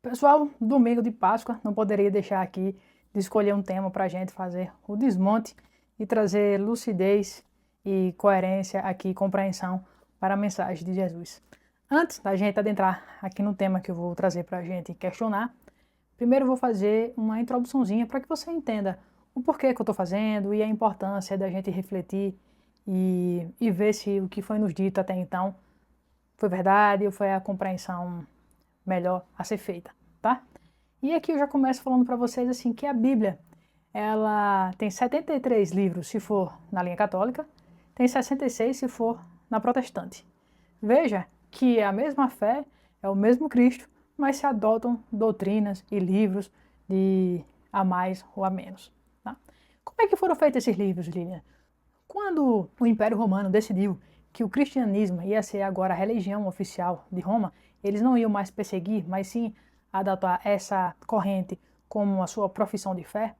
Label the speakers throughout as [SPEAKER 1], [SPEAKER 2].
[SPEAKER 1] Pessoal, domingo de Páscoa, não poderia deixar aqui de escolher um tema para a gente fazer o desmonte e trazer lucidez e coerência aqui, compreensão para a mensagem de Jesus. Antes da gente adentrar aqui no tema que eu vou trazer para a gente questionar, primeiro eu vou fazer uma introduçãozinha para que você entenda o porquê que eu estou fazendo e a importância da gente refletir e ver se o que foi nos dito até então foi verdade ou foi a compreensão melhor a ser feita, tá? E aqui eu já começo falando para vocês assim que a Bíblia, ela tem 73 livros se for na linha católica, tem 66 se for na protestante. Veja que é a mesma fé, é o mesmo Cristo, mas se adotam doutrinas e livros de a mais ou a menos. Tá? Como é que foram feitos esses livros, Lilian? Quando o Império Romano decidiu que o cristianismo ia ser agora a religião oficial de Roma, eles não iam mais perseguir, mas sim adotar essa corrente como a sua profissão de fé,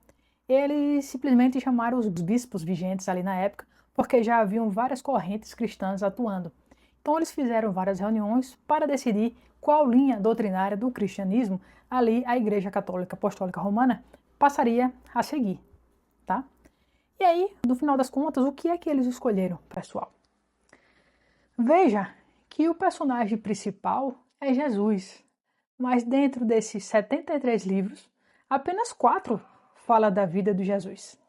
[SPEAKER 1] eles simplesmente chamaram os bispos vigentes ali na época, porque já haviam várias correntes cristãs atuando. Então eles fizeram várias reuniões para decidir qual linha doutrinária do cristianismo ali a Igreja Católica Apostólica Romana passaria a seguir, tá? E aí, no final das contas, o que é que eles escolheram, pessoal? Veja que o personagem principal é Jesus, mas dentro desses 73 livros, apenas 4 fala da vida de Jesus.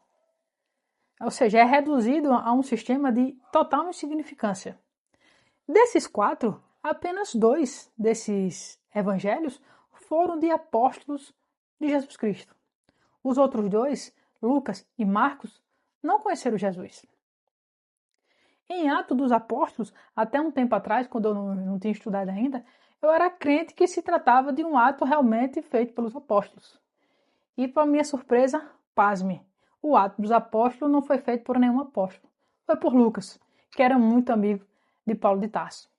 [SPEAKER 1] Ou seja, é reduzido a um sistema de total insignificância. Desses 4, apenas 2 desses evangelhos foram de apóstolos de Jesus Cristo. Os outros 2, Lucas e Marcos, não conheceram Jesus. Em Atos dos Apóstolos, até um tempo atrás, quando eu não tinha estudado ainda, eu era crente que se tratava de um ato realmente feito pelos apóstolos. E, para minha surpresa, pasme, o ato dos apóstolos não foi feito por nenhum apóstolo. Foi por Lucas, que era muito amigo de Paulo de Tarso.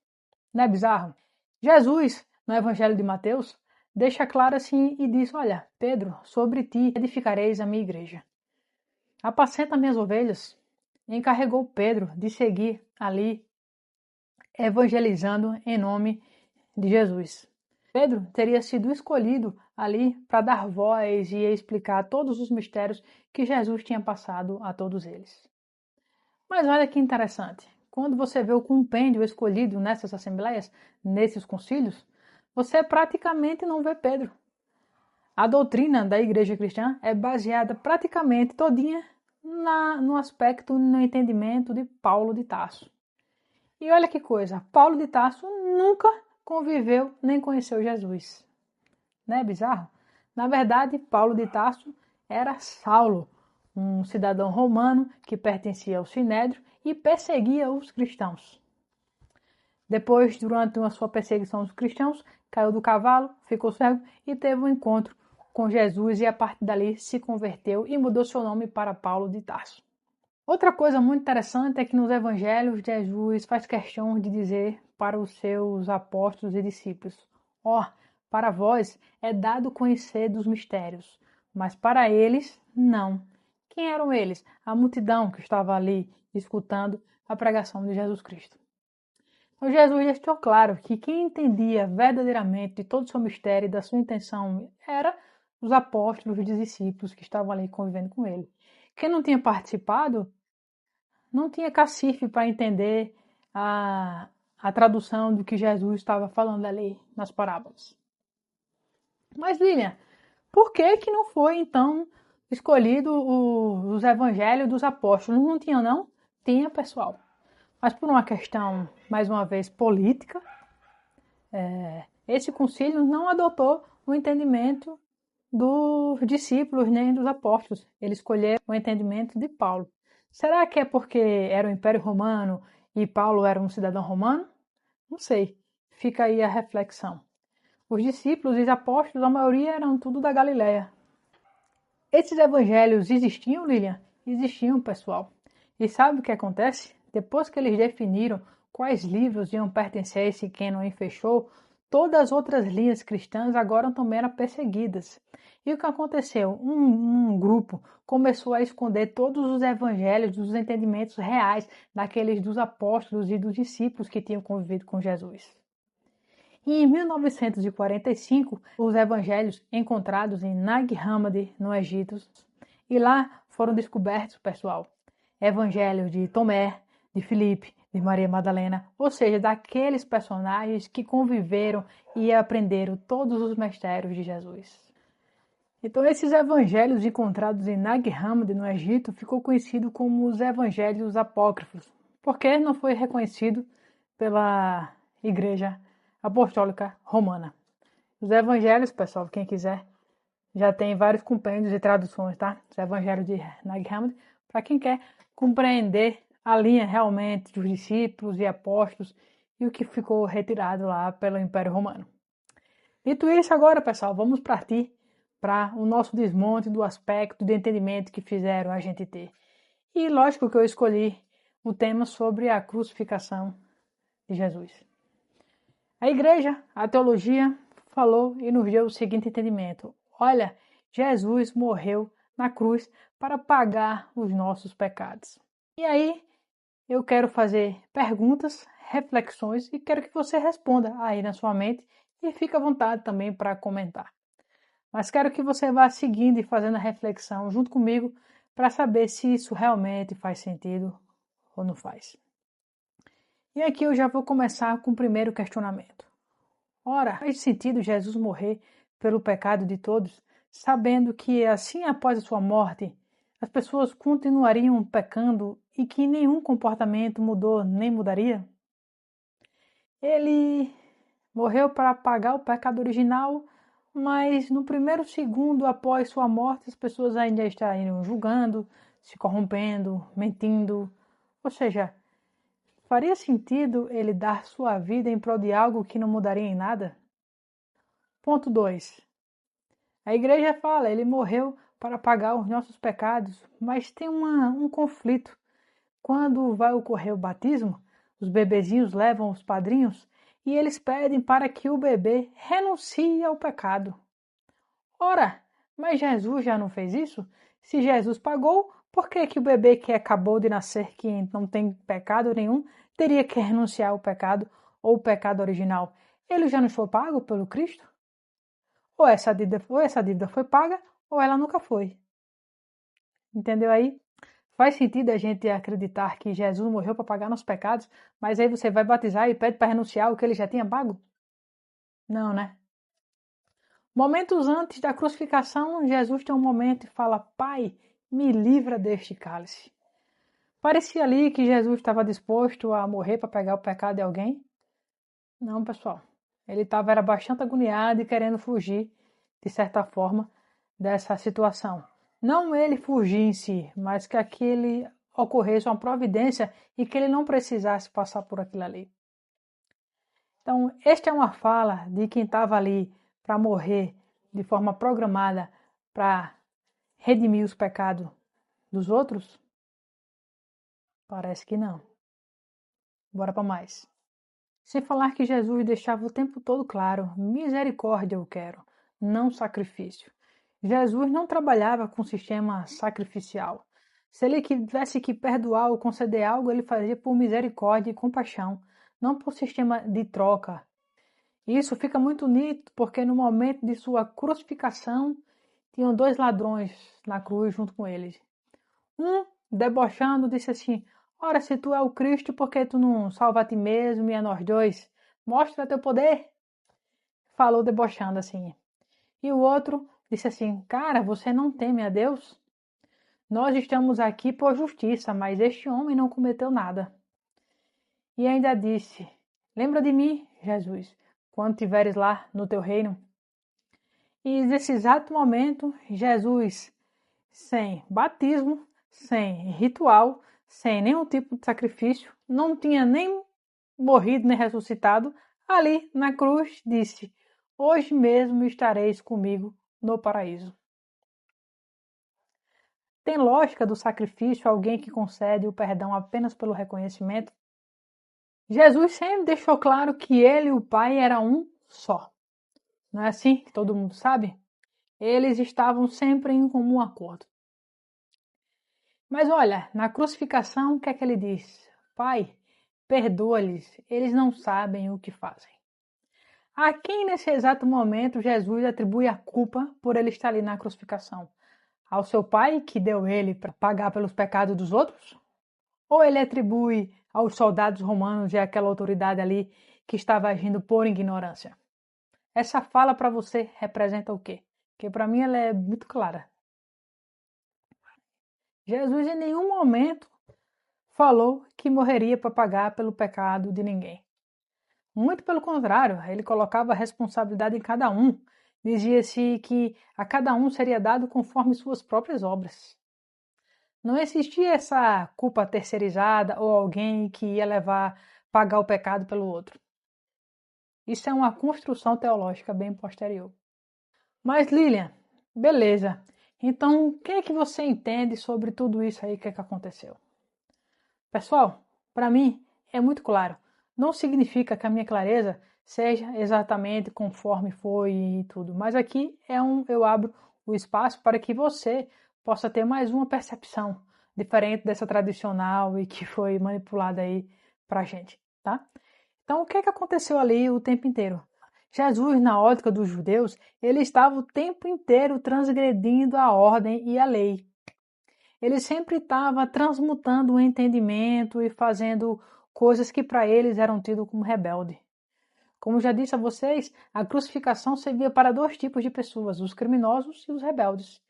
[SPEAKER 1] Não é bizarro? Jesus, no Evangelho de Mateus, deixa claro assim e diz, olha, Pedro, sobre ti edificareis a minha igreja. Apacenta minhas ovelhas. Encarregou Pedro de seguir ali, evangelizando em nome de Jesus. Pedro teria sido escolhido ali para dar voz e explicar todos os mistérios que Jesus tinha passado a todos eles. Mas olha que interessante, quando você vê o compêndio escolhido nessas assembleias, nesses concílios, você praticamente não vê Pedro. A doutrina da igreja cristã é baseada praticamente todinha no aspecto, no entendimento de Paulo de Tarso. E olha que coisa, Paulo de Tarso nunca conviveu nem conheceu Jesus. Não é bizarro? Na verdade, Paulo de Tarso era Saulo, um cidadão romano que pertencia ao Sinédrio e perseguia os cristãos. Depois, durante a sua perseguição aos cristãos, caiu do cavalo, ficou cego e teve um encontro com Jesus e a partir dali se converteu e mudou seu nome para Paulo de Tarso. Outra coisa muito interessante é que nos evangelhos Jesus faz questão de dizer para os seus apóstolos e discípulos: ó, para vós é dado conhecer dos mistérios, mas para eles não. Quem eram eles? A multidão que estava ali escutando a pregação de Jesus Cristo. Então Jesus deixou claro que quem entendia verdadeiramente de todo o seu mistério e da sua intenção era os apóstolos e os discípulos que estavam ali convivendo com ele. Quem não tinha participado não tinha cacife para entender a tradução do que Jesus estava falando ali nas parábolas. Mas, Lilian, por que não foi, então, escolhido os evangelhos dos apóstolos? Não tinha, não? Tinha, pessoal. Mas por uma questão, mais uma vez, política, esse concílio não adotou o entendimento dos discípulos nem dos apóstolos. Ele escolheu o entendimento de Paulo. Será que é porque era o Império Romano e Paulo era um cidadão romano? Não sei. Fica aí a reflexão. Os discípulos e os apóstolos, a maioria eram tudo da Galileia. Esses evangelhos existiam, Lilian? Existiam, pessoal. E sabe o que acontece? Depois que eles definiram quais livros iam pertencer a esse cânon e fechou, todas as outras linhas cristãs agora também eram perseguidas. E o que aconteceu? Um grupo começou a esconder todos os evangelhos dos entendimentos reais daqueles dos apóstolos e dos discípulos que tinham convivido com Jesus. E em 1945, os evangelhos encontrados em Nag Hammadi, no Egito, e lá foram descobertos, pessoal, evangelhos de Tomé, de Filipe, de Maria Madalena, ou seja, daqueles personagens que conviveram e aprenderam todos os mistérios de Jesus. Então, esses evangelhos encontrados em Nag Hammadi, no Egito, ficou conhecido como os evangelhos apócrifos, porque não foi reconhecido pela Igreja Apostólica Romana. Os evangelhos, pessoal, quem quiser, já tem vários compêndios e traduções, tá? Os evangelhos de Nag Hammadi, para quem quer compreender a linha realmente dos discípulos e apóstolos e o que ficou retirado lá pelo Império Romano. Dito isso, agora, pessoal, vamos partir para o nosso desmonte do aspecto de entendimento que fizeram a gente ter. E lógico que eu escolhi o tema sobre a crucificação de Jesus. A igreja, a teologia, falou e nos deu o seguinte entendimento: olha, Jesus morreu na cruz para pagar os nossos pecados. E aí eu quero fazer perguntas, reflexões e quero que você responda aí na sua mente e fique à vontade também para comentar. Mas quero que você vá seguindo e fazendo a reflexão junto comigo para saber se isso realmente faz sentido ou não faz. E aqui eu já vou começar com o primeiro questionamento. Ora, faz sentido Jesus morrer pelo pecado de todos, sabendo que assim após a sua morte, as pessoas continuariam pecando e que nenhum comportamento mudou nem mudaria? Ele morreu para pagar o pecado original, mas no primeiro segundo após sua morte, as pessoas ainda estariam julgando, se corrompendo, mentindo. Ou seja, faria sentido ele dar sua vida em prol de algo que não mudaria em nada? Ponto 2. A igreja fala, ele morreu para pagar os nossos pecados, mas tem um conflito. Quando vai ocorrer o batismo, os bebezinhos levam os padrinhos e eles pedem para que o bebê renuncie ao pecado. Ora, mas Jesus já não fez isso? Se Jesus pagou, por que que o bebê que acabou de nascer, que não tem pecado nenhum, teria que renunciar ao pecado ou o pecado original? Ele já não foi pago pelo Cristo? Ou essa dívida foi paga, ou ela nunca foi. Entendeu aí? Faz sentido a gente acreditar que Jesus morreu para pagar nossos pecados, mas aí você vai batizar e pede para renunciar o que ele já tinha pago? Não, né? Momentos antes da crucificação, Jesus tem um momento e fala: Pai, me livra deste cálice. Parecia ali que Jesus estava disposto a morrer para pegar o pecado de alguém? Não, pessoal. Ele era bastante agoniado e querendo fugir, de certa forma, dessa situação. Não ele fugir em si, mas que aquele ocorresse uma providência e que ele não precisasse passar por aquilo ali. Então, esta é uma fala de quem estava ali para morrer de forma programada para redimir os pecados dos outros? Parece que não. Bora para mais. Sem falar que Jesus deixava o tempo todo claro: misericórdia eu quero, não sacrifício. Jesus não trabalhava com sistema sacrificial. Se ele tivesse que perdoar ou conceder algo, ele fazia por misericórdia e compaixão, não por sistema de troca. Isso fica muito nítido porque no momento de sua crucificação, tinham dois ladrões na cruz junto com eles. Um, debochando, disse assim: ora, se tu é o Cristo, por que tu não salva a ti mesmo e a nós dois? Mostra teu poder. Falou debochando assim. E o outro disse assim: cara, você não teme a Deus? Nós estamos aqui por justiça, mas este homem não cometeu nada. E ainda disse: lembra de mim, Jesus, quando estiveres lá no teu reino. E nesse exato momento, Jesus, sem batismo, sem ritual, sem nenhum tipo de sacrifício, não tinha nem morrido nem ressuscitado, ali na cruz disse: hoje mesmo estareis comigo no paraíso. Tem lógica do sacrifício alguém que concede o perdão apenas pelo reconhecimento? Jesus sempre deixou claro que ele e o Pai eram um só. Não é assim que todo mundo sabe? Eles estavam sempre em comum acordo. Mas olha, na crucificação, o que é que ele diz? Pai, perdoa-lhes, eles não sabem o que fazem. A quem nesse exato momento Jesus atribui a culpa por ele estar ali na crucificação? Ao seu pai que deu ele para pagar pelos pecados dos outros? Ou ele atribui aos soldados romanos e àquela autoridade ali que estava agindo por ignorância? Essa fala para você representa o quê? Porque para mim ela é muito clara. Jesus em nenhum momento falou que morreria para pagar pelo pecado de ninguém. Muito pelo contrário, ele colocava a responsabilidade em cada um. Dizia-se que a cada um seria dado conforme suas próprias obras. Não existia essa culpa terceirizada ou alguém que ia pagar o pecado pelo outro. Isso é uma construção teológica bem posterior. Mas Lilian, beleza. Então, o que é que você entende sobre tudo isso aí que aconteceu? Pessoal, para mim é muito claro. Não significa que a minha clareza seja exatamente conforme foi e tudo, mas aqui eu abro o espaço para que você possa ter mais uma percepção diferente dessa tradicional e que foi manipulada aí pra gente, tá? Então, o que é que aconteceu ali o tempo inteiro? Jesus, na ótica dos judeus, ele estava o tempo inteiro transgredindo a ordem e a lei. Ele sempre estava transmutando o entendimento e fazendo coisas que para eles eram tidas como rebelde. Como já disse a vocês, a crucificação servia para dois tipos de pessoas, os criminosos e os rebeldes.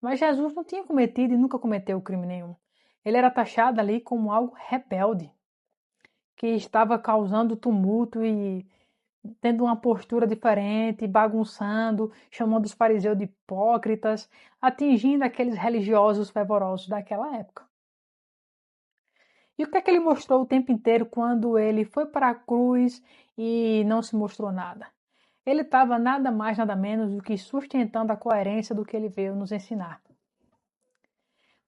[SPEAKER 1] Mas Jesus não tinha cometido e nunca cometeu crime nenhum. Ele era taxado ali como algo rebelde, que estava causando tumulto e tendo uma postura diferente, bagunçando, chamando os fariseus de hipócritas, atingindo aqueles religiosos fervorosos daquela época. E o que é que ele mostrou o tempo inteiro quando ele foi para a cruz e não se mostrou nada? Ele estava nada mais, nada menos do que sustentando a coerência do que ele veio nos ensinar.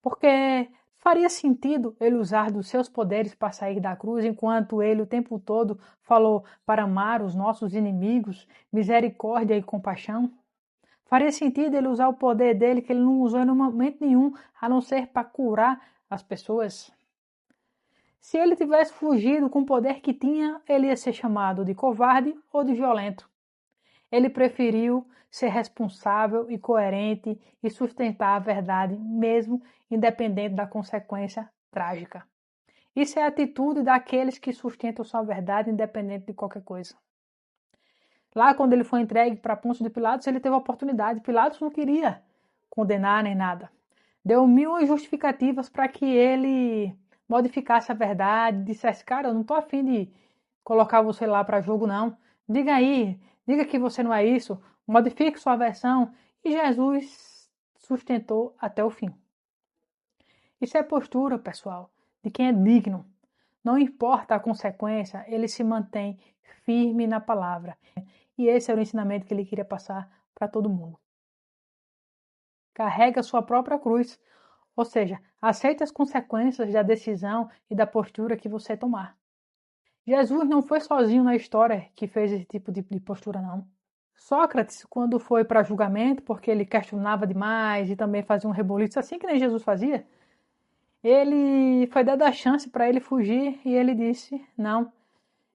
[SPEAKER 1] Porque faria sentido ele usar dos seus poderes para sair da cruz, enquanto ele o tempo todo falou para amar os nossos inimigos, misericórdia e compaixão? Faria sentido ele usar o poder dele, que ele não usou em momento nenhum, a não ser para curar as pessoas? Se ele tivesse fugido com o poder que tinha, ele ia ser chamado de covarde ou de violento. Ele preferiu ser responsável e coerente e sustentar a verdade, mesmo independente da consequência trágica. Isso é a atitude daqueles que sustentam sua verdade independente de qualquer coisa. Lá, quando ele foi entregue para Pôncio de Pilatos, ele teve a oportunidade. Pilatos não queria condenar nem nada. Deu 1000 justificativas para que ele modificasse a verdade, dissesse, cara, eu não estou afim de colocar você lá para jogo, não. Diga aí, diga que você não é isso, modifique sua versão. E Jesus sustentou até o fim. Isso é postura, pessoal, de quem é digno. Não importa a consequência, ele se mantém firme na palavra. E esse era o ensinamento que ele queria passar para todo mundo. Carrega sua própria cruz, ou seja, aceite as consequências da decisão e da postura que você tomar. Jesus não foi sozinho na história que fez esse tipo de postura, não. Sócrates, quando foi para julgamento, porque ele questionava demais e também fazia um reboliço, assim que nem Jesus fazia, ele foi dada a chance para ele fugir e ele disse, não,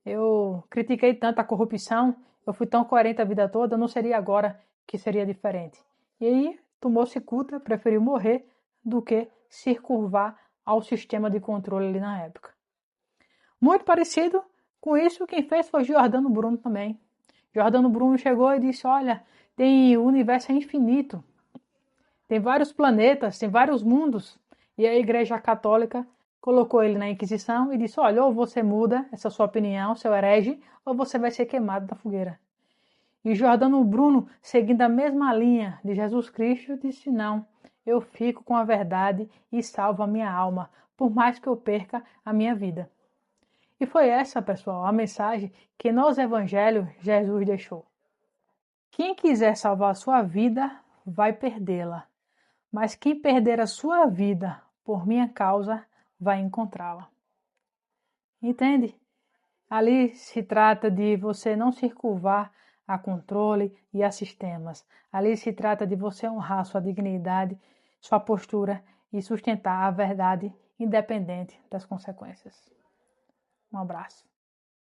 [SPEAKER 1] eu critiquei tanto a corrupção, eu fui tão coerente a vida toda, não seria agora que seria diferente. E aí tomou cicuta, preferiu morrer do que se curvar ao sistema de controle ali na época. Muito parecido com isso, quem fez foi Giordano Bruno também. Giordano Bruno chegou e disse, olha, o universo é infinito, tem vários planetas, tem vários mundos. E a Igreja Católica colocou ele na Inquisição e disse, olha, ou você muda essa sua opinião, seu herege, ou você vai ser queimado da fogueira. E Giordano Bruno, seguindo a mesma linha de Jesus Cristo, disse, não, eu fico com a verdade e salvo a minha alma, por mais que eu perca a minha vida. E foi essa, pessoal, a mensagem que nos evangelhos Jesus deixou. Quem quiser salvar a sua vida, vai perdê-la. Mas quem perder a sua vida por minha causa, vai encontrá-la. Entende? Ali se trata de você não se curvar a controle e a sistemas. Ali se trata de você honrar sua dignidade, sua postura e sustentar a verdade independente das consequências. Um abraço.